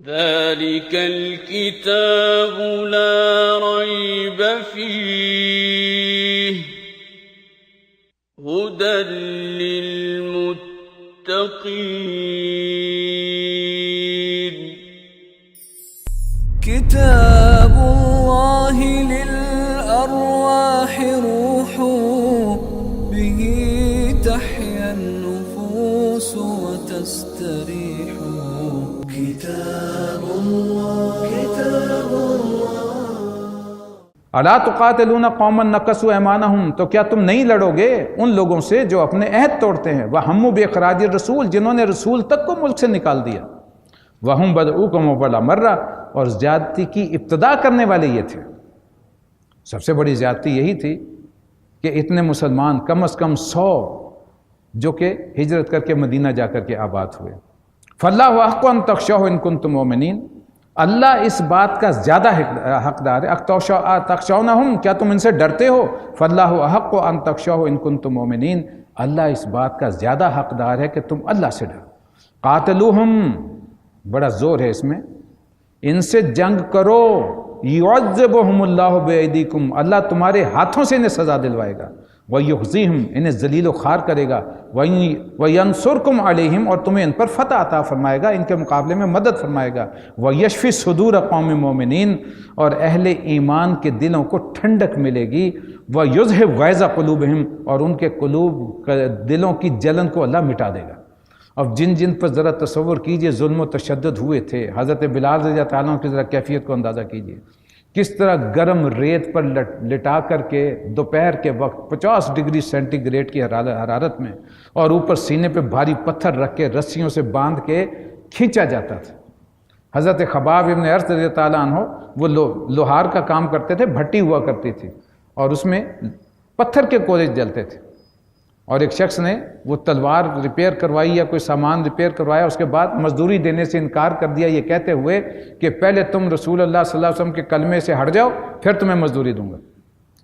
ذلك الكتاب لا ريب فيه هدى للمتقين كتاب الله للأرواح روح به تحيا النفوس وتستريح كتاب الله الا تقاتلون قوما نقصوا ایمانہم، تو کیا تم نہیں لڑو گے ان لوگوں سے جو اپنے عہد توڑتے ہیں، وہموا باخراج الرسول، جنہوں نے رسول تک کو ملک سے نکال دیا، وہم بدؤکم اول مرہ، اور زیادتی کی ابتدا کرنے والے یہ تھے۔ سب سے بڑی زیادتی یہی تھی کہ اتنے مسلمان کم از کم 100 جو کہ ہجرت کر کے مدینہ جا کر کے آباد ہوئے۔ فاللہ احق ان تخشوہ ان کنتم مؤمنین، اللہ اس بات کا زیادہ حقدار ہے۔ تخشونہم، کیا تم ان سے ڈرتے ہو؟ فاللہ احق ان تخشوہ ان کنتم مؤمنین، اللہ اس بات کا زیادہ حقدار ہے کہ تم اللہ سے ڈرو۔ قاتلوہم، بڑا زور ہے اس میں، ان سے جنگ کرو، یعذبہم اللہ بایدیکم، اللہ تمہارے ہاتھوں سے انہیں سزا دلوائے گا، ویخزیہم، انہیں ذلیل و خوار کرے گا، وینصرکم علیہم، اور تمہیں ان پر فتح عطا فرمائے گا، ان کے مقابلے میں مدد فرمائے گا، ویشفی صدور قوم مومنین، اور اہل ایمان کے دلوں کو ٹھنڈک ملے گی، ویذہب غیظ قلوبہم، اور ان کے دلوں کی جلن کو اللہ مٹا دے گا۔ اب جن جن پر ذرا تصور کیجئے ظلم و تشدد ہوئے تھے، حضرت بلال رضی اللہ تعالیٰ عنہ کی ذرا کیفیت کو اندازہ کیجئے، کس طرح گرم ریت پر لٹا کر کے دوپہر کے وقت 50 ڈگری سینٹی گریڈ کی حرارت میں، اور اوپر سینے پہ بھاری پتھر رکھ کے رسیوں سے باندھ کے کھینچا جاتا تھا۔ حضرت خباب ابن ارت رضی اللہ تعالیٰ عنہ وہ لوہار کا کام کرتے تھے، بھٹی ہوا کرتی تھی اور اس میں پتھر کے کولے جلتے تھے، اور ایک شخص نے وہ تلوار ریپیئر کروائی یا کوئی سامان ریپیئر کروایا، اس کے بعد مزدوری دینے سے انکار کر دیا، یہ کہتے ہوئے کہ پہلے تم رسول اللہ صلی اللہ علیہ وسلم کے کلمے سے ہٹ جاؤ پھر تمہیں مزدوری دوں گا۔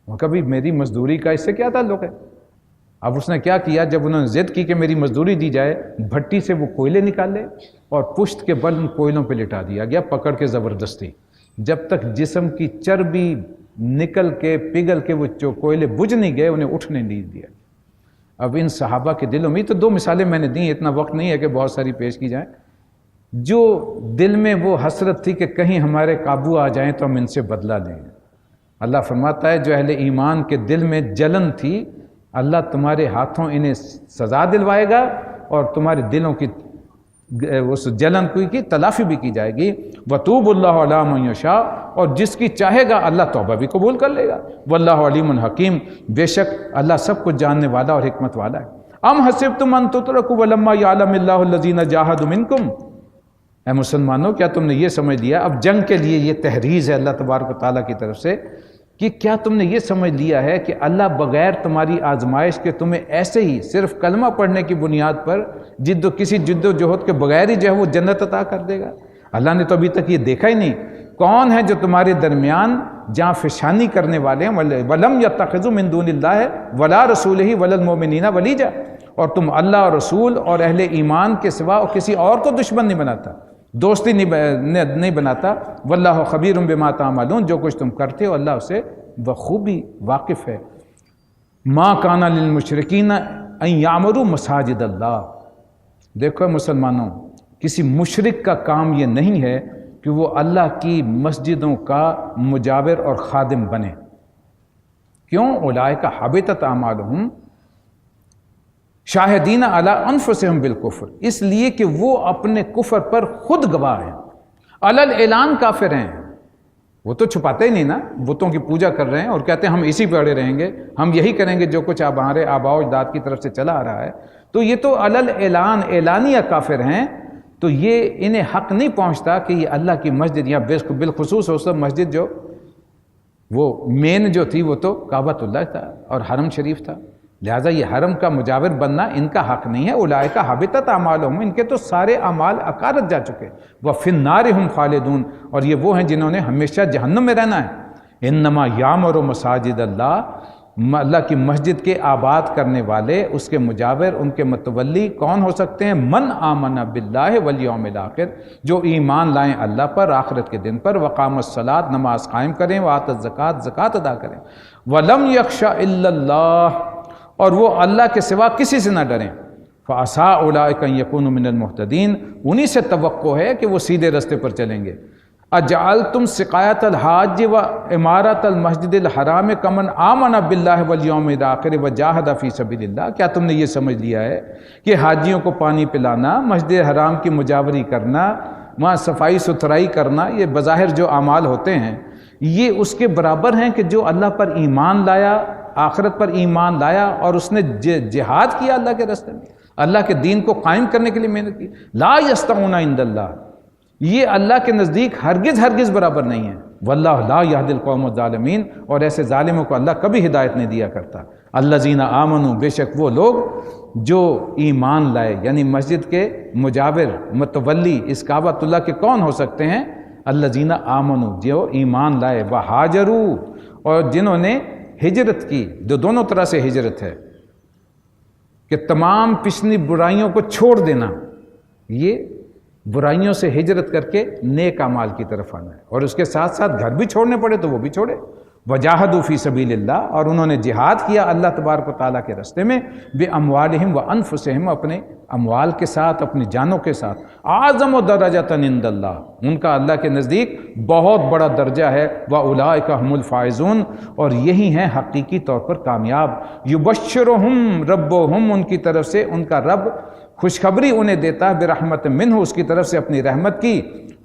وہ کبھی میری مزدوری کا اس سے کیا تعلق ہے؟ اب اس نے کیا کیا، جب انہوں نے ضد کی کہ میری مزدوری دی جائے، بھٹی سے وہ کوئلے نکالے اور پشت کے بل ان کوئلوں پہ لٹا دیا گیا پکڑ کے زبردستی، جب تک جسم کی چربی نکل کے پگھل کے وہ کوئلے بجھ نہیں گئے، انہیں اٹھنے نہیں دیا۔ اب ان صحابہ کے دلوں میں، تو 2 مثالیں میں نے دیں، اتنا وقت نہیں ہے کہ بہت ساری پیش کی جائیں، جو دل میں وہ حسرت تھی کہ کہیں ہمارے قابو آ جائیں تو ہم ان سے بدلہ لیں۔ اللہ فرماتا ہے جو اہل ایمان کے دل میں جلن تھی، اللہ تمہارے ہاتھوں انہیں سزا دلوائے گا اور تمہارے دلوں کی اس جلن کی تلافی بھی کی جائے گی۔ وَتُوبُ اللَّهُ عَلَىٰ مَن يَشَاءُ، اور جس کی چاہے گا اللہ توبہ بھی قبول کر لے گا۔ وَاللَّهُ عَلِيمٌ حَكِيمٌ، بے شک اللہ سب کچھ جاننے والا اور حکمت والا ہے۔ ام حسبتم ان تترکوا ولما یعلم اللہ الذین جاہدوا منکم، اے مسلمانوں کیا تم نے یہ سمجھ لیا، اب جنگ کے لیے یہ تحریض ہے اللہ تبارک و تعالیٰ کی طرف سے، کہ کیا تم نے یہ سمجھ لیا ہے کہ اللہ بغیر تمہاری آزمائش کے تمہیں ایسے ہی صرف کلمہ پڑھنے کی بنیاد پر کسی جد و جہد کے بغیر ہی جو ہے وہ جنت عطا کر دے گا؟ اللہ نے تو ابھی تک یہ دیکھا ہی نہیں کون ہے جو تمہارے درمیان جہاں فشانی کرنے والے ہیں۔ وَلَمْ يَتَّخِذُوا مِن دُونِ اللَّهِ وَلَا رَسُولِهِ وَلَا الْمُؤْمِنِينَ وَلِيجًا، اور تم اللہ اور رسول اور اہل ایمان کے سوا اور کسی اور کو دشمن نہیں بناتا، دوستی نہیں بناتا۔ واللہ خبیر بما تعملون، جو کچھ تم کرتے ہو اللہ اسے بخوبی واقف ہے۔ ما کان للمشرکین ان یعمروا مساجد اللہ، دیکھو مسلمانوں، کسی مشرک کا کام یہ نہیں ہے کہ وہ اللہ کی مسجدوں کا مجاور اور خادم بنے۔ کیوں؟ اولئک حبطت اعمالہم شاہدین علی انفسہم بالکفر، اس لیے کہ وہ اپنے کفر پر خود گواہ ہیں، علی الاعلان کافر ہیں، وہ تو چھپاتے ہی نہیں نا، بتوں کی پوجا کر رہے ہیں اور کہتے ہیں ہم اسی پہ اڑے رہیں گے، ہم یہی کریں گے جو کچھ ہمارے آباء و اجداد کی طرف سے چلا آ رہا ہے، تو یہ تو علی الاعلان اعلانیہ کافر ہیں۔ تو یہ انہیں حق نہیں پہنچتا کہ یہ اللہ کی مسجد، یا بالخصوص اس مسجد جو وہ مین جو تھی وہ تو کعبۃ اللہ تھا اور حرم شریف تھا، لہٰذا یہ حرم کا مجاور بننا ان کا حق نہیں ہے۔ اولئک حبطت اعمالہم، ان کے تو سارے اعمال اکارت جا چکے۔ وفی النار ہم خالدون، اور یہ وہ ہیں جنہوں نے ہمیشہ جہنم میں رہنا ہے۔ انما یعمر مساجد اللہ، اللہ کی مسجد کے آباد کرنے والے، اس کے مجاور، ان کے متولی کون ہو سکتے ہیں؟ من آمن باللہ والیوم الاخر، جو ایمان لائیں اللہ پر، آخرت کے دن پر، وقام الصلاۃ، نماز قائم کریں، وآت الزکوٰۃ، زکوٰۃ ادا کریں، ولم یخشى الا اللہ، اور وہ اللہ کے سوا کسی سے نہ ڈریں، فعسیٰ اولئک ان یکونوا من المہتدین، انہی سے توقع ہے کہ وہ سیدھے رستے پر چلیں گے۔ اجعلتم سقایۃ الحاج و عمارت المسجد الحرام کمن آمن باللہ والیوم الاخر وجاہد فی سبیل اللہ، کیا تم نے یہ سمجھ لیا ہے کہ حاجیوں کو پانی پلانا، مسجد حرام کی مجاوری کرنا، وہاں صفائی ستھرائی کرنا، یہ بظاہر جو اعمال ہوتے ہیں یہ اس کے برابر ہیں کہ جو اللہ پر ایمان لایا، آخرت پر ایمان لایا اور اس نے جہاد کیا اللہ کے راستے میں، اللہ کے دین کو قائم کرنے کے لیے محنت کی؟ لا یستوون عند اللہ، یہ اللہ کے نزدیک ہرگز برابر نہیں ہے۔ واللہ لا یہدی القوم الظالمین، اور ایسے ظالموں کو اللہ کبھی ہدایت نہیں دیا کرتا۔ الذین آمنوا، بے شک وہ لوگ جو ایمان لائے، یعنی مسجد کے مجاور، متولی اس کعبۃ اللہ کے کون ہو سکتے ہیں؟ الذین آمنوا، جو ایمان لائے، وہاجروا، اور جنہوں نے ہجرت کی، جو دونوں طرح سے ہجرت ہے کہ تمام پچھلی برائیوں کو چھوڑ دینا، یہ برائیوں سے ہجرت کر کے نیک اعمال کی طرف آنا ہے، اور اس کے ساتھ ساتھ گھر بھی چھوڑنے پڑے تو وہ بھی چھوڑے۔ وجاہدوا فی سبیل اللہ، اور انہوں نے جہاد کیا اللہ تبارک و تعالیٰ کے راستے میں، باموالہم وانفسہم، اپنے اموال کے ساتھ، اپنی جانوں کے ساتھ۔ اعظم درجۃ عند اللہ، ان کا اللہ کے نزدیک بہت بڑا درجہ ہے۔ واولئک هم الفائزون، اور یہی ہیں حقیقی طور پر کامیاب۔ یبشرہم ربہم، ان کی طرف سے ان کا رب خوشخبری انہیں دیتا ہے، برحمت منہ، اس کی طرف سے اپنی رحمت کی،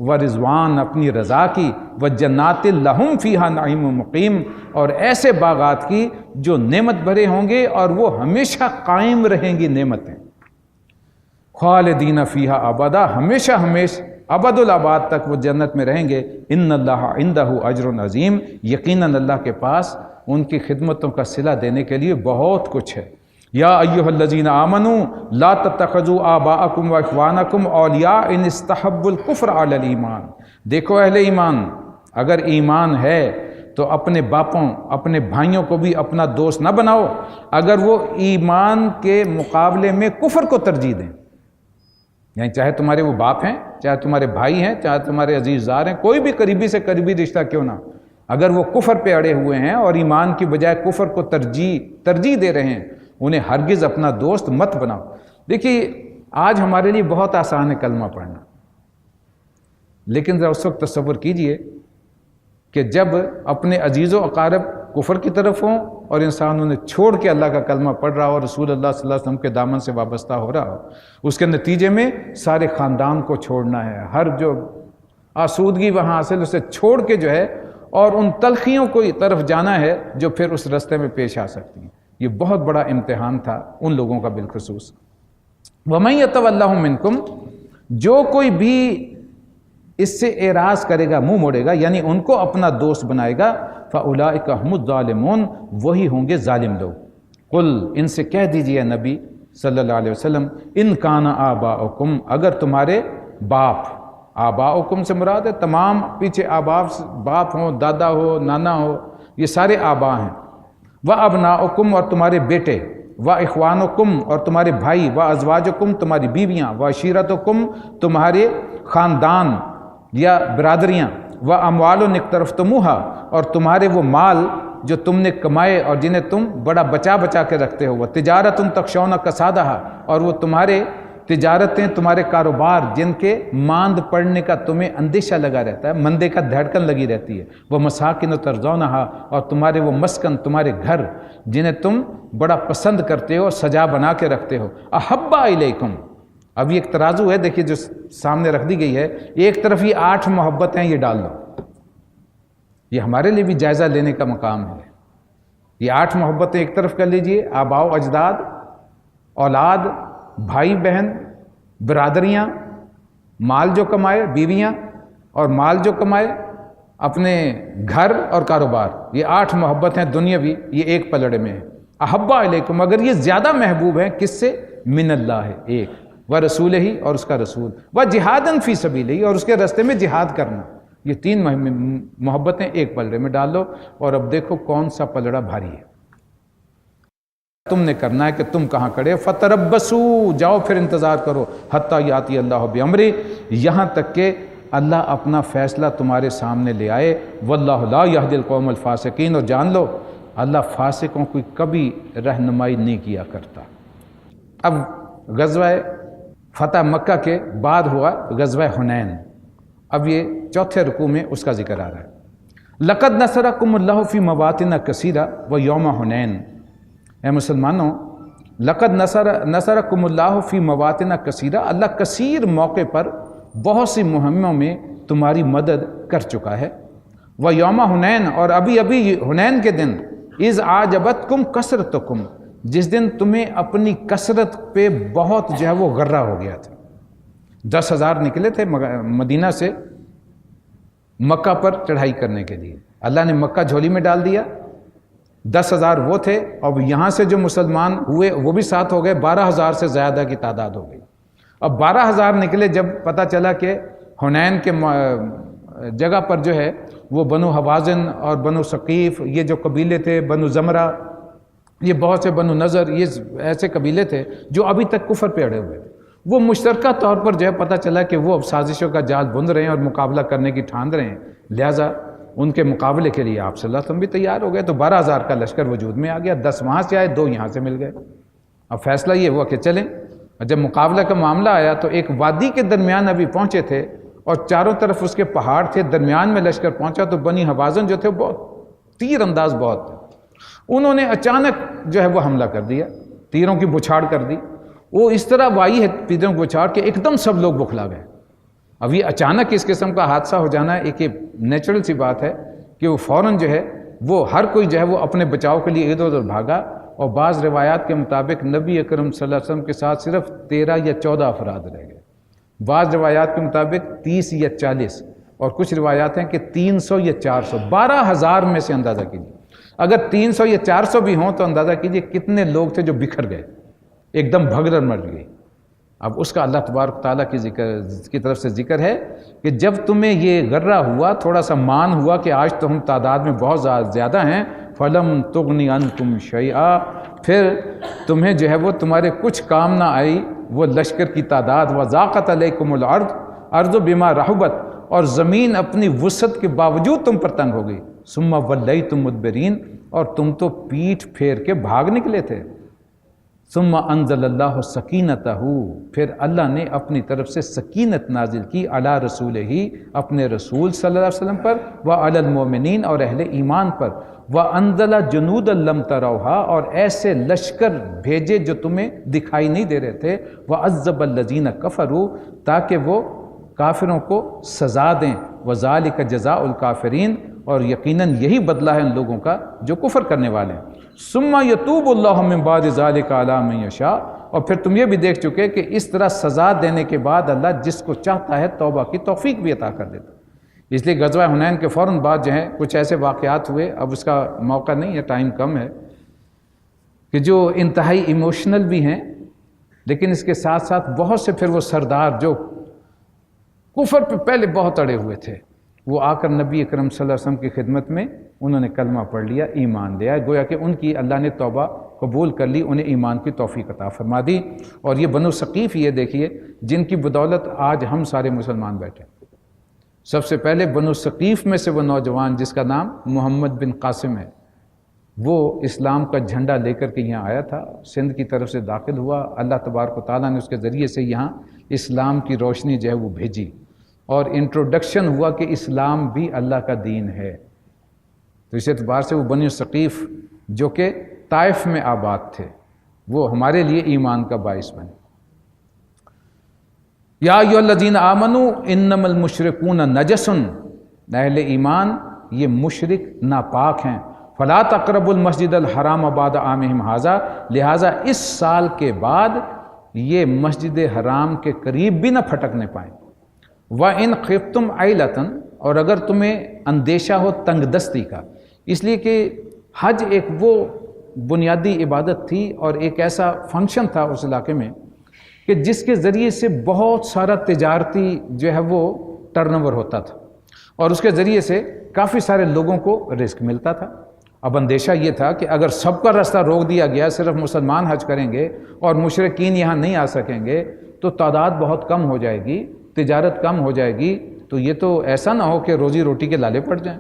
ورضوان، اپنی رضا کی، وجنات لہم فیہا نعیم مقیم، اور ایسے باغات کی جو نعمت بھرے ہوں گے اور وہ ہمیشہ قائم رہیں گی نعمتیں، خالدین فیہا ابدا، ہمیشہ ابد الاباد تک وہ جنت میں رہیں گے۔ ان اللہ عندہ اجر عظیم، یقیناً اللہ کے پاس ان کی خدمتوں کا صلہ دینے کے لیے بہت کچھ ہے۔ یا ایھا الذین آمنوا لا تتخذوا آباءکم واخوانکم اولیاء ان استحبوا الکفر علی الایمان، دیکھو اہل ایمان، اگر ایمان ہے تو اپنے باپوں، اپنے بھائیوں کو بھی اپنا دوست نہ بناؤ اگر وہ ایمان کے مقابلے میں کفر کو ترجیح دیں، یعنی چاہے تمہارے وہ باپ ہیں، چاہے تمہارے بھائی ہیں، چاہے تمہارے عزیز زار ہیں، کوئی بھی قریبی سے قریبی رشتہ کیوں نہ، اگر وہ کفر پہ اڑے ہوئے ہیں اور ایمان کی بجائے کفر کو ترجیح دے رہے ہیں، انہیں ہرگز اپنا دوست مت بناؤ۔ دیکھیے آج ہمارے لیے بہت آسان ہے کلمہ پڑھنا، لیکن ذرا اس وقت تصور کیجئے کہ جب اپنے عزیز و اقارب کفر کی طرف ہوں اور انسان انہیں چھوڑ کے اللہ کا کلمہ پڑھ رہا ہو اور رسول اللہ صلی اللہ علیہ وسلم کے دامن سے وابستہ ہو رہا ہو، اس کے نتیجے میں سارے خاندان کو چھوڑنا ہے، ہر جو آسودگی وہاں حاصل اسے چھوڑ کے جو ہے اور ان تلخیوں کو طرف جانا ہے جو پھر اس رستے میں پیش آ سکتی ہیں۔ یہ بہت بڑا امتحان تھا ان لوگوں کا بالخصوص۔ وَمَن يَتَوَلَّهُم مِّنكُمْ، جو کوئی بھی اس سے اعراض کرے گا، منہ موڑے گا، یعنی ان کو اپنا دوست بنائے گا، فَأُولَٰئِكَ هُمُ الظَّالِمُونَ، وہی ہوں گے ظالم لوگ۔ قل، ان سے کہہ دیجئے نبی صلی اللہ علیہ وسلم، ان کان آباؤکم، اگر تمہارے باپ، آباؤکم سے مراد ہے تمام پیچھے باپ ہوں، دادا ہو، نانا ہو، یہ سارے آبا ہیں، وَأَبْنَاؤُكُمْ، اور تمہارے بیٹے، وَإِخْوَانُكُمْ، اور تمہارے بھائی، وَأَزْوَاجُكُمْ، تمہاری بیویاں، وَعَشِيرَتُكُمْ، تمہارے خاندان یا برادریاں، وَأَمْوَالٌ اقْتَرَفْتُمُوهَا، اور تمہارے وہ مال جو تم نے کمائے اور جنہیں تم بڑا بچا کے رکھتے ہو، وَتِجَارَةٌ تَخْشَوْنَ كَسَادَهَا، اور وہ تمہارے تجارتیں، تمہارے کاروبار جن کے ماند پڑنے کا تمہیں اندیشہ لگا رہتا ہے، مندے کا دھڑکن لگی رہتی ہے، وہ مساکن ترضونہا، اور تمہارے وہ مسکن، تمہارے گھر جنہیں تم بڑا پسند کرتے ہو، سجا بنا کے رکھتے ہو، احب الیکم۔ اب یہ ایک ترازو ہے، دیکھیے جو سامنے رکھ دی گئی ہے، ایک طرف یہ 8 محبتیں یہ ڈال دو، یہ ہمارے لیے بھی جائزہ لینے کا مقام ہے۔ یہ 8 محبتیں ایک طرف کر لیجئے، آباء و اجداد، اولاد، بھائی بہن، برادریاں، مال جو کمائے، بیویاں، اور مال جو کمائے، اپنے گھر اور کاروبار، یہ 8 محبت ہیں دنیاوی، یہ ایک پلڑے میں ہے۔ احب الیکم، اگر یہ زیادہ محبوب ہیں کس سے؟ من اللہ ہے ایک، و رسول ہی، اور اس کا رسول، و جہادن فی سبیلہ ہی، اور اس کے راستے میں جہاد کرنا، یہ 3 محبتیں ایک پلڑے میں ڈال دو، اور اب دیکھو کون سا پلڑا بھاری ہے۔ تم نے کرنا ہے کہ تم کہاں کھڑے، فتربصوا، جاؤ پھر انتظار کرو، حتی یاتی اللہ بامری، یہاں تک کہ اللہ اپنا فیصلہ تمہارے سامنے لے آئے، واللہ لا یہدی القوم الفاسقین، اور جان لو اللہ فاسقوں کی کبھی رہنمائی نہیں کیا کرتا۔ اب غزوہ فتح مکہ کے بعد ہوا غزوہ حنین، اب یہ چوتھے رکوع میں اس کا ذکر آ رہا ہے۔ لقد نصرکم اللہ فی مواطن کثیرہ ویوم حنین، اے مسلمانوں لقد نصرکم اللہ فی مواطن کثیرہ، اللہ کثیر موقع پر بہت سی مہموں میں تمہاری مدد کر چکا ہے، ویوم حنین، اور ابھی حنین کے دن، اذ اعجبتکم کثرتکم، جس دن تمہیں اپنی کثرت پہ بہت جو ہے وہ غرہ ہو گیا تھا۔ 10,000 نکلے تھے مدینہ سے مکہ پر چڑھائی کرنے کے لیے، اللہ نے مکہ جھولی میں ڈال دیا، 10,000 وہ تھے، اور یہاں سے جو مسلمان ہوئے وہ بھی ساتھ ہو گئے، 12,000 سے زیادہ کی تعداد ہو گئی۔ اب 12,000 نکلے، جب پتہ چلا کہ حنین کے جگہ پر جو ہے وہ بنو حوازن اور بنو ثقیف، یہ جو قبیلے تھے، بنو زمرہ، یہ بہت سے بنو نظر، یہ ایسے قبیلے تھے جو ابھی تک کفر پہ اڑے ہوئے تھے، وہ مشترکہ طور پر جو ہے پتہ چلا کہ وہ اب سازشوں کا جال بند رہے ہیں اور مقابلہ کرنے کی ٹھان رہے ہیں، لہٰذا ان کے مقابلے کے لیے آپ صلی اللہ علیہ وسلم بھی تیار ہو گئے، تو 12,000 کا لشکر وجود میں آ گیا، 10 وہاں سے آئے، 2 یہاں سے مل گئے۔ اب فیصلہ یہ ہوا کہ چلیں، اور جب مقابلہ کا معاملہ آیا تو ایک وادی کے درمیان ابھی پہنچے تھے اور چاروں طرف اس کے پہاڑ تھے، درمیان میں لشکر پہنچا تو بنی حوازن جو تھے بہت تیر انداز بہت تھے، انہوں نے اچانک جو ہے وہ حملہ کر دیا، تیروں کی بچھاڑ کر دی، وہ اس طرح وائی ہے تیروں کی بچھاڑ کہ ایک دم سب لوگ بکھلا گئے۔ اب یہ اچانک اس قسم کا حادثہ ہو جانا ایک نیچرل سی بات ہے کہ وہ فوراً جو ہے وہ ہر کوئی جو ہے وہ اپنے بچاؤ کے لیے ادھر ادھر بھاگا، اور بعض روایات کے مطابق نبی اکرم صلی اللہ علیہ وسلم کے ساتھ صرف 13 یا 14 افراد رہ گئے، بعض روایات کے مطابق 30 یا 40، اور کچھ روایات ہیں کہ 300 یا 400، 12,000 میں سے اندازہ کیجیے، اگر 300 یا 400 بھی ہوں تو اندازہ کیجیے کتنے لوگ تھے جو بکھر گئے، ایک دم بھگدڑ مچ گئی۔ اب اس کا اللہ تبارک تعالیٰ کی طرف سے ذکر ہے کہ جب تمہیں یہ غرہ ہوا، تھوڑا سا مان ہوا کہ آج تو ہم تعداد میں بہت زیادہ ہیں، فَلَمْ تُغْنِ عَنْكُمْ شَيْئًا، پھر تمہیں جو ہے وہ تمہارے کچھ کام نہ آئی وہ لشکر کی تعداد، وَضَاقَتْ عَلَيْكُمُ الْأَرْضُ بِمَا رَحُبَتْ، اور زمین اپنی وسعت کے باوجود تم پر تنگ ہو گئی، ثُمَّ وَلَّيْتُمْ مُدْبِرِينَ، اور تم تو پیٹھ پھیر کے بھاگ نکلے تھے، ثم انزل اللہ سکینتہ، پھر اللہ نے اپنی طرف سے سکینت نازل کی، علی رسول ہی، اپنے رسول صلی اللہ علیہ وسلم پر، وعلی المؤمنین، اور اہل ایمان پر، وانزل جنودا لم تروہا، اور ایسے لشکر بھیجے جو تمہیں دکھائی نہیں دے رہے تھے، وعذب الذین کفروا، تاکہ وہ کافروں کو سزا دیں، وذالک جزاء الکافرین، اور یقیناً یہی بدلہ ہے ان لوگوں کا جو کفر کرنے والے ہیں۔ ثم یتوب اللہ من بعد ذلک علی من یشاء، اور پھر تم یہ بھی دیکھ چکے کہ اس طرح سزا دینے کے بعد اللہ جس کو چاہتا ہے توبہ کی توفیق بھی عطا کر دیتا۔ اس لیے غزوہ حنین کے فوراً بعد جو ہے کچھ ایسے واقعات ہوئے، اب اس کا موقع نہیں ہے، ٹائم کم ہے، کہ جو انتہائی ایموشنل بھی ہیں، لیکن اس کے ساتھ ساتھ بہت سے پھر وہ سردار جو کفر پہ پہلے بہت اڑے ہوئے تھے، وہ آ کر نبی اکرم صلی اللہ علیہ وسلم کی خدمت میں انہوں نے کلمہ پڑھ لیا، ایمان لیا، گویا کہ ان کی اللہ نے توبہ قبول کر لی، انہیں ایمان کی توفیق عطا فرما دی۔ اور یہ بنو ثقیف یہ دیکھیے جن کی بدولت آج ہم سارے مسلمان بیٹھے۔ سب سے پہلے بنو ثقیف میں سے وہ نوجوان جس کا نام محمد بن قاسم ہے، وہ اسلام کا جھنڈا لے کر کے یہاں آیا تھا، سندھ کی طرف سے داخل ہوا، اللہ تبارک و تعالیٰ نے اس کے ذریعے سے یہاں اسلام کی روشنی جو ہے وہ بھیجی، اور انٹروڈکشن ہوا کہ اسلام بھی اللہ کا دین ہے۔ تو اس اعتبار سے وہ بنی ثقیف جو کہ طائف میں آباد تھے، وہ ہمارے لیے ایمان کا باعث بنے۔ یا ایھا الذین آمنوا انما المشرکون نجس، اہل ایمان یہ مشرک ناپاک ہیں، فلا تقربوا المسجد الحرام بعد عامہم ھذا، لہٰذا اس سال کے بعد یہ مسجد حرام کے قریب بھی نہ پھٹکنے پائیں۔ وَإِنْ خِفْتُمْ عَيْلَةً، اور اگر تمہیں اندیشہ ہو تنگ دستی کا، اس لیے کہ حج ایک وہ بنیادی عبادت تھی اور ایک ایسا فنکشن تھا اس علاقے میں کہ جس کے ذریعے سے بہت سارا تجارتی جو ہے وہ ٹرن اوور ہوتا تھا، اور اس کے ذریعے سے کافی سارے لوگوں کو رزق ملتا تھا، اب اندیشہ یہ تھا کہ اگر سب کا راستہ روک دیا گیا، صرف مسلمان حج کریں گے اور مشرکین یہاں نہیں آ سکیں گے تو تعداد بہت کم ہو جائے گی، تجارت کم ہو جائے گی، تو یہ تو ایسا نہ ہو کہ روزی روٹی کے لالے پڑ جائیں۔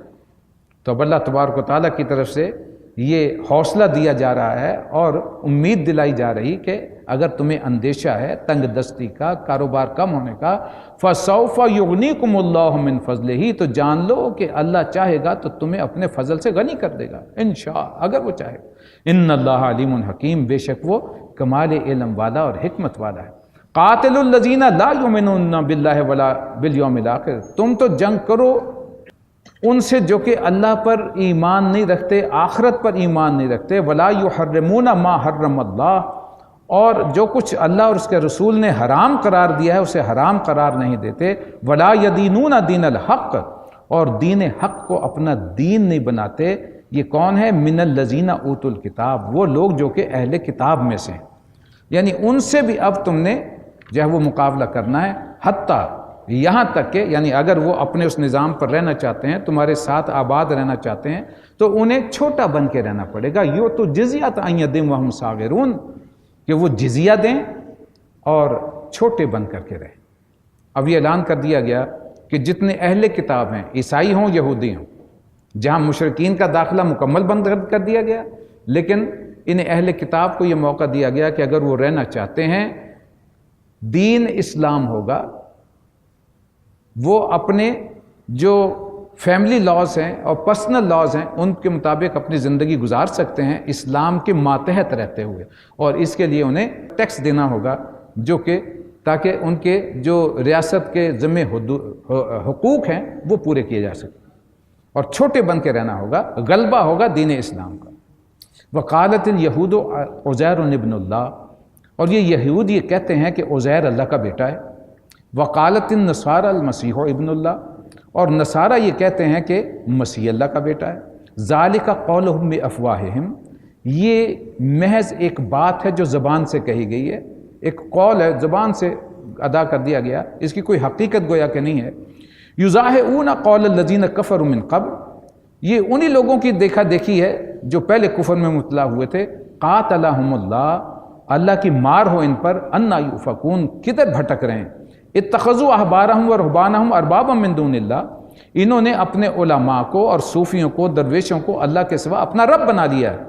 تو اب اللہ تبارک و تعالیٰ کی طرف سے یہ حوصلہ دیا جا رہا ہے اور امید دلائی جا رہی کہ اگر تمہیں اندیشہ ہے تنگ دستی کا، کاروبار کم ہونے کا، فَسَوْفَ يُغْنِيكُمُ اللَّهُ مِنْ فَضْلِهِ، تو جان لو کہ اللہ چاہے گا تو تمہیں اپنے فضل سے غنی کر دے گا انشاء، اگر وہ چاہے گا۔ ان اللہ علیم حکیم، بے شک وہ کمال علم والا اور حکمت والا ہے۔ قاتل الذین لا یؤمنون باللہ ولا بالیوم الاخر، تم تو جنگ کرو ان سے جو کہ اللہ پر ایمان نہیں رکھتے، آخرت پر ایمان نہیں رکھتے، ولا یحرمون ما حرم اللہ، اور جو کچھ اللہ اور اس کے رسول نے حرام قرار دیا ہے اسے حرام قرار نہیں دیتے، ولا یدینون دین الحق، اور دین حق کو اپنا دین نہیں بناتے۔ یہ کون ہے؟ من الذین اوتوا الکتاب، وہ لوگ جو کہ اہل کتاب میں سے ہیں، یعنی ان سے بھی اب تم نے جو ہے وہ مقابلہ کرنا ہے، حتیٰ یہاں تک کہ یعنی اگر وہ اپنے اس نظام پر رہنا چاہتے ہیں، تمہارے ساتھ آباد رہنا چاہتے ہیں، تو انہیں چھوٹا بن کے رہنا پڑے گا۔ یو تو جزیۃ ان یدم وہم صاغرون، کہ وہ جزیہ دیں اور چھوٹے بن کر کے رہیں۔ اب یہ اعلان کر دیا گیا کہ جتنے اہل کتاب ہیں، عیسائی ہوں یہودی ہوں، جہاں مشرکین کا داخلہ مکمل بند کر دیا گیا، لیکن ان اہل کتاب کو یہ موقع دیا گیا کہ اگر وہ رہنا چاہتے ہیں، دین اسلام ہوگا، وہ اپنے جو فیملی لاز ہیں اور پرسنل لاز ہیں ان کے مطابق اپنی زندگی گزار سکتے ہیں اسلام کے ماتحت رہتے ہوئے، اور اس کے لیے انہیں ٹیکس دینا ہوگا، جو کہ تاکہ ان کے جو ریاست کے ذمہ حقوق ہیں وہ پورے کیے جا سکیں، اور چھوٹے بن کے رہنا ہوگا، غلبہ ہوگا دین اسلام کا۔ وقالت الیہود عزیر ابن اللہ، اور یہ یہود یہ کہتے ہیں کہ عزیر اللہ کا بیٹا ہے۔ وقالت النصارى المسیح ابن اللہ، اور نصارہ یہ کہتے ہیں کہ مسیح اللہ کا بیٹا ہے۔ ذالک قولہم بافواہہم، یہ محض ایک بات ہے جو زبان سے کہی گئی ہے، ایک قول ہے زبان سے ادا کر دیا گیا، اس کی کوئی حقیقت گویا کہ نہیں ہے۔ یضاہئون قول الذین کفروا من قبل، یہ انہی لوگوں کی دیکھا دیکھی ہے جو پہلے کفر میں مبتلا ہوئے تھے۔ قاتلہم اللہ، اللہ کی مار ہو ان پر، انا یؤفکون، کدھر بھٹک رہے ہیں۔ اتخذوا احبارہم ورہبانہم اربابا من دون اللہ، انہوں نے اپنے علماء کو اور صوفیوں کو، درویشوں کو اللہ کے سوا اپنا رب بنا لیا ہے۔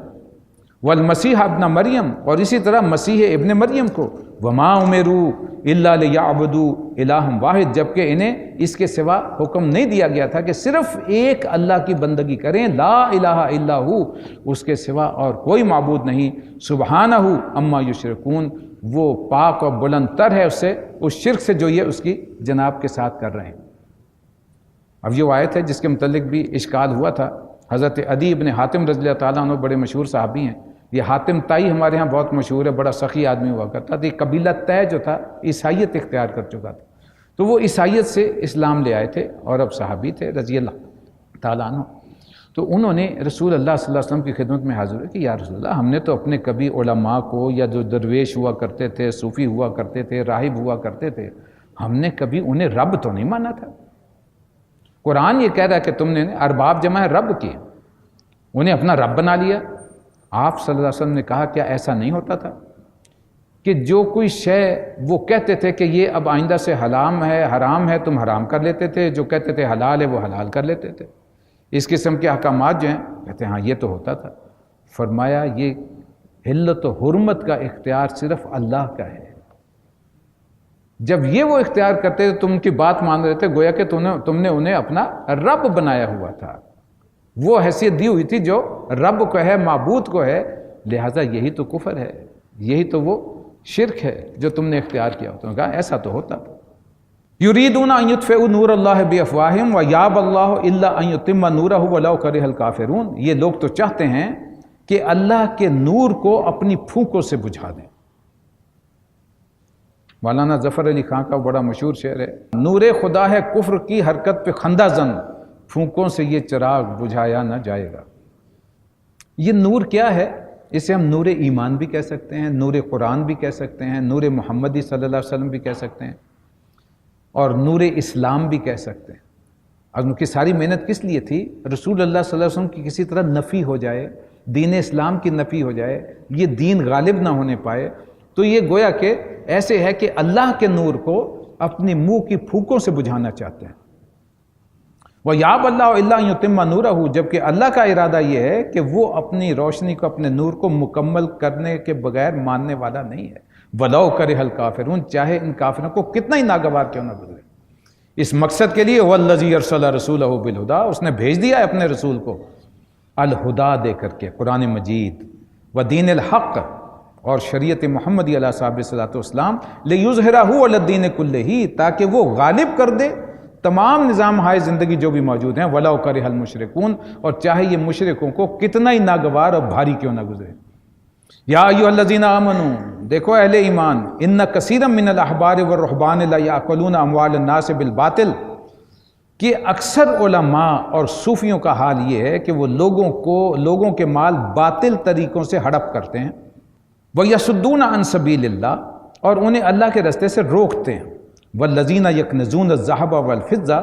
والمسیح ابن مریم، اور اسی طرح مسیح ابن مریم کو، وما امروا الا لیعبدوا الہا واحد، جبکہ انہیں اس کے سوا حکم نہیں دیا گیا تھا کہ صرف ایک اللہ کی بندگی کریں، لا الہ الا ہو، اس کے سوا اور کوئی معبود نہیں، سبحانہ اما یشرکون، وہ پاک اور بلند تر ہے اس سے، اس شرک سے جو یہ اس کی جناب کے ساتھ کر رہے ہیں۔ اب یہ آیت ہے جس کے متعلق بھی اشکال ہوا تھا۔ حضرت عدی ابن حاتم رضی اللہ تعالیٰ عنہ بڑے مشہور صحابی ہیں، یہ حاتم تائی ہمارے ہاں بہت مشہور ہے، بڑا سخی آدمی ہوا کرتا تھا۔ یہ قبیلہ طے جو تھا عیسائیت اختیار کر چکا تھا، تو وہ عیسائیت سے اسلام لے آئے تھے اور اب صحابی تھے رضی اللہ تعالیٰ عنہ۔ تو انہوں نے رسول اللہ صلی اللہ علیہ وسلم کی خدمت میں حاضر ہے کہ یا رسول اللہ، ہم نے تو اپنے کبھی علماء کو یا جو درویش ہوا کرتے تھے، صوفی ہوا کرتے تھے، راہب ہوا کرتے تھے، ہم نے کبھی انہیں رب تو نہیں مانا تھا۔ قرآن یہ کہہ رہا ہے کہ تم نے ارباب جمع ہے رب کی، انہیں اپنا رب بنا لیا۔ آپ صلی اللہ علیہ وسلم نے کہا کیا ایسا نہیں ہوتا تھا کہ جو کوئی شے وہ کہتے تھے کہ یہ اب آئندہ سے حرام ہے تم حرام کر لیتے تھے، جو کہتے تھے حلال ہے وہ حلال کر لیتے تھے۔ اس قسم کے احکامات جو ہیں کہتے ہیں ہاں یہ تو ہوتا تھا۔ فرمایا یہ حلت و حرمت کا اختیار صرف اللہ کا ہے، جب یہ وہ اختیار کرتے تھے تم ان کی بات مان رہے تھے، گویا کہ تم نے انہیں اپنا رب بنایا ہوا تھا، وہ حیثیت دی ہوئی تھی جو رب کو ہے، معبود کو ہے، لہٰذا یہی تو کفر ہے، یہی تو وہ شرک ہے جو تم نے اختیار کیا ہوتا ہے۔ کہا ایسا تو ہوتا تھا۔ یریدون ان یطفئوا نور اللہ بافواہہم ویاب اللہ الا ان یتم نورہ ولو کرہ الکافرون، یہ لوگ تو چاہتے ہیں کہ اللہ کے نور کو اپنی پھونکوں سے بجھا دیں۔ مولانا ظفر علی خان کا بڑا مشہور شعر ہے، نور خدا ہے کفر کی حرکت پہ خندہ زن، پھونکوں سے یہ چراغ بجھایا نہ جائے گا۔ یہ نور کیا ہے؟ اسے ہم نور ایمان بھی کہہ سکتے ہیں، نور قرآن بھی کہہ سکتے ہیں، نور محمدی صلی اللہ علیہ وسلم بھی کہہ سکتے ہیں، اور نور اسلام بھی کہہ سکتے ہیں۔ اور ان کی ساری محنت کس لیے تھی؟ رسول اللہ صلی اللہ علیہ وسلم کی کسی طرح نفی ہو جائے، دین اسلام کی نفی ہو جائے، یہ دین غالب نہ ہونے پائے. تو یہ گویا کہ ایسے ہے کہ اللہ کے نور کو اپنی منہ کی پھوکوں سے بجھانا چاہتے ہیں. وَيَعْبَ اللَّهُ إِلَّا أَن يُتِمَّ نُورَهُ، جبکہ اللہ کا ارادہ یہ ہے کہ وہ اپنی روشنی کو، اپنے نور کو مکمل کرنے کے بغیر ماننے والا نہیں ہے. وَلَوْ كَرِهَ الْكَافِرُونَ، چاہے ان کافروں کو کتنا ہی ناگوار کیوں نہ گزرے. اس مقصد کے لیے وَالَّذِي أَرْسَلَ رَسُولَهُ بِالْهُدَىٰ، اس نے بھیج دیا ہے اپنے رسول کو الہدا دے کر کے، قرآن مجید، وَدِينِ الْحَقِّ، اور شریعت محمدی علیہ صاحب صلاۃ والسلام، لِيُظْهِرَهُ عَلَى الدِّينِ كُلِّهِ، تاکہ وہ غالب کر دے تمام نظام ہائے زندگی جو بھی موجود ہیں. وَلَوْ كَرِهَ الْمُشْرِكُونَ، اور چاہے یہ مشرکوں کو کتنا ہی ناگوار اور بھاری کیوں نہ گزرے. یا ایھا الذین آمنوا، دیکھو اہل ایمان، ان کثیرا من الاحبار والرہبان لا یاکلون اموال الناس بالباطل، کہ اکثر علماء اور صوفیوں کا حال یہ ہے کہ وہ لوگوں کے مال باطل طریقوں سے ہڑپ کرتے ہیں. وَيَصُدُّونَ عَن سَبِيلِ اللَّهِ، اور انہیں اللہ کے راستے سے روکتے ہیں. وَالَّذِينَ يَكْنِزُونَ الذَّهَبَ وَالْفِضَّةَ،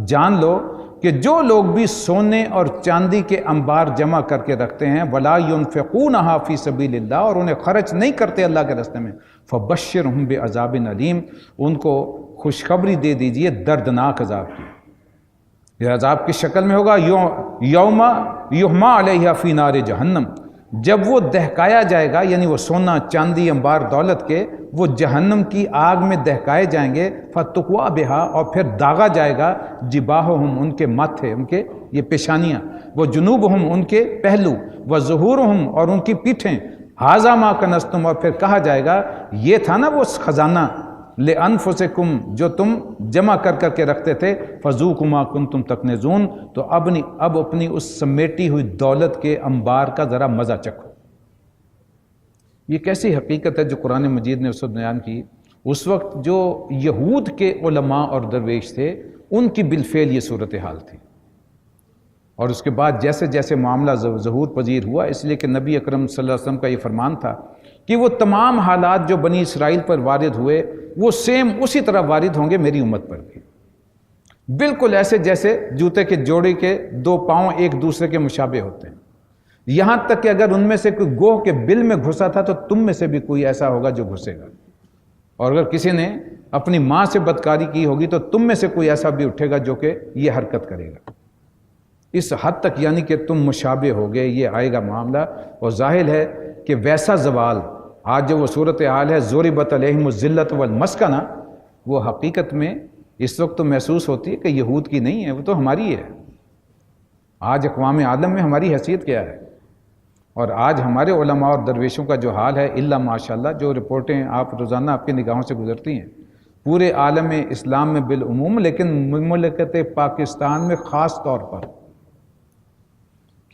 جان لو کہ جو لوگ بھی سونے اور چاندی کے انبار جمع کر کے رکھتے ہیں، وَلَا يُنْفِقُونَهَا فِي سَبِيلِ اللَّهِ، اور انہیں خرچ نہیں کرتے اللہ کے راستے میں، فَبَشِّرْهُم بِعَذَابٍ أَلِيمٍ، ان کو خوشخبری دے دیجئے دردناک عذاب کی. یہ عذاب کس شکل میں ہوگا؟ یوم یحمى علیہ فی نار جہنم، جب وہ دہکایا جائے گا، یعنی وہ سونا چاندی انبار دولت کے وہ جہنم کی آگ میں دہکائے جائیں گے. فتقوا بہا، اور پھر داغا جائے گا، جباہہم، ان کے ماتھے، ان کے یہ پیشانیاں، وہ جنوبہم، ان کے پہلو، وہ ظہورہم، اور ان کی پیٹھیں، ھذا ما کنزتم، اور پھر کہا جائے گا یہ تھا نا وہ خزانہ، لِأَنفُسِكُمْ، جو تم جمع کر کر کے رکھتے تھے، فَذُوقُوا مَا كُنْتُمْ تَكْنِزُونَ، تو اب اپنی اس سمیٹی ہوئی دولت کے انبار کا ذرا مزہ چکھو. یہ کیسی حقیقت ہے جو قرآن مجید نے اس وقت بیان کی. اس وقت جو یہود کے علماء اور درویش تھے، ان کی بالفعل یہ صورتحال تھی. اور اس کے بعد جیسے جیسے معاملہ ظہور پذیر ہوا، اس لیے کہ نبی اکرم صلی اللہ علیہ وسلم کا یہ فرمان تھا کہ وہ تمام حالات جو بنی اسرائیل پر وارد ہوئے وہ سیم اسی طرح وارد ہوں گے میری امت پر بھی، بالکل ایسے جیسے جوتے کے جوڑے کے دو پاؤں ایک دوسرے کے مشابہ ہوتے ہیں. یہاں تک کہ اگر ان میں سے کوئی گوہ کے بل میں گھسا تھا تو تم میں سے بھی کوئی ایسا ہوگا جو گھسے گا، اور اگر کسی نے اپنی ماں سے بدکاری کی ہوگی تو تم میں سے کوئی ایسا بھی اٹھے گا جو کہ یہ حرکت کرے گا. اس حد تک یعنی کہ تم مشابہ ہو گئے، یہ آئے گا معاملہ. اور ظاہر ہے کہ ویسا زوال آج جو وہ صورتحال ہے، ضربت علیہم الذلۃ والمسکنہ، وہ حقیقت میں اس وقت تو محسوس ہوتی ہے کہ یہود کی نہیں ہے، وہ تو ہماری ہے. آج اقوام عالم میں ہماری حیثیت کیا ہے، اور آج ہمارے علماء اور درویشوں کا جو حال ہے، الا ماشاءاللہ، جو رپورٹیں آپ روزانہ آپ کی نگاہوں سے گزرتی ہیں پورے عالم اسلام میں بالعموم، لیکن مملکت پاکستان میں خاص طور پر،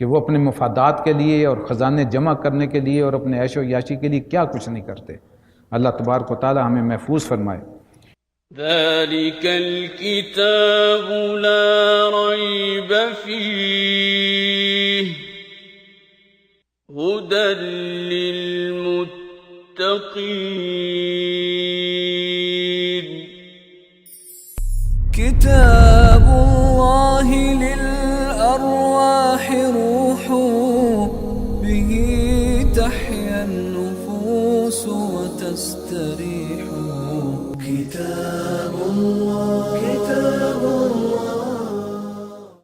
کہ وہ اپنے مفادات کے لیے اور خزانے جمع کرنے کے لیے اور اپنے عیش و عیاشی کے لیے کیا کچھ نہیں کرتے. اللہ تبارک و تعالی ہمیں محفوظ فرمائے. ذلك الكتاب لا ريب فيه هدى للمتقين. كتاب الله للأرواح روح، به تحيا النفوس وتستريح. كتاب الله